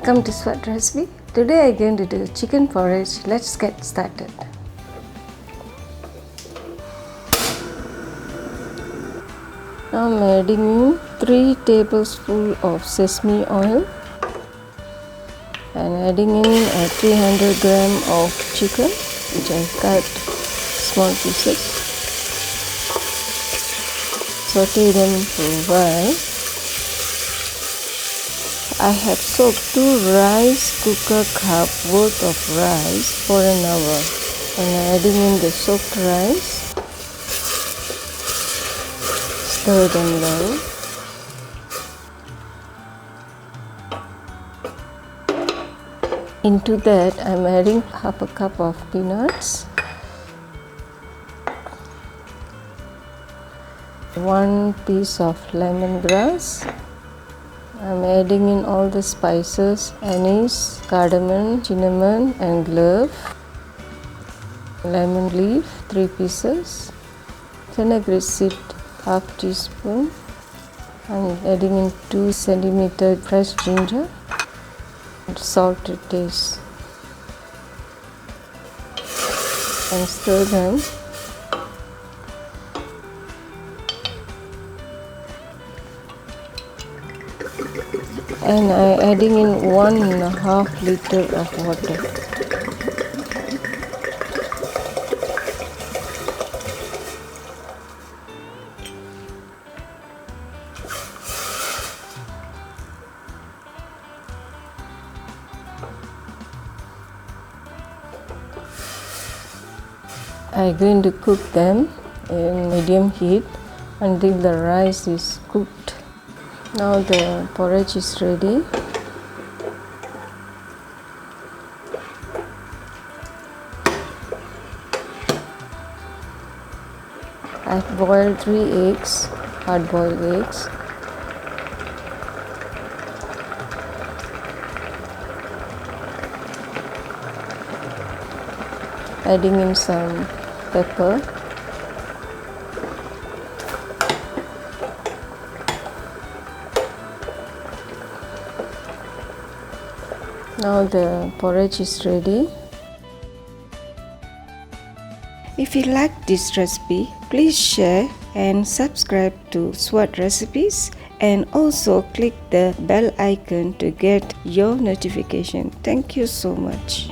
Welcome to Saute recipe. Today I'm going to do chicken porridge. Let's get started. I'm adding in 3 tablespoons of sesame oil and adding in 300 gram of chicken which I cut small pieces. Saute them for a while. I have soaked 2 rice cooker cup worth of rice for an hour and adding in the soaked rice. Stir them well. Into that I am adding half a cup of peanuts, 1 piece of lemongrass. I am adding in all the spices, anise, cardamom, cinnamon and clove, lemon leaf 3 pieces, fenugreek seed half teaspoon. I am adding in 2 centimeter fresh ginger, and salt to taste, and stir them. And I am adding in 1.5 liter of water. I am going to cook them in medium heat until the rice is cooked. Now the porridge is ready. I've boiled 3 eggs, hard-boiled eggs. Adding in some pepper. Now the porridge is ready. If you like this recipe, please share and subscribe to Saute recipes and also click the bell icon to get your notification. Thank you so much.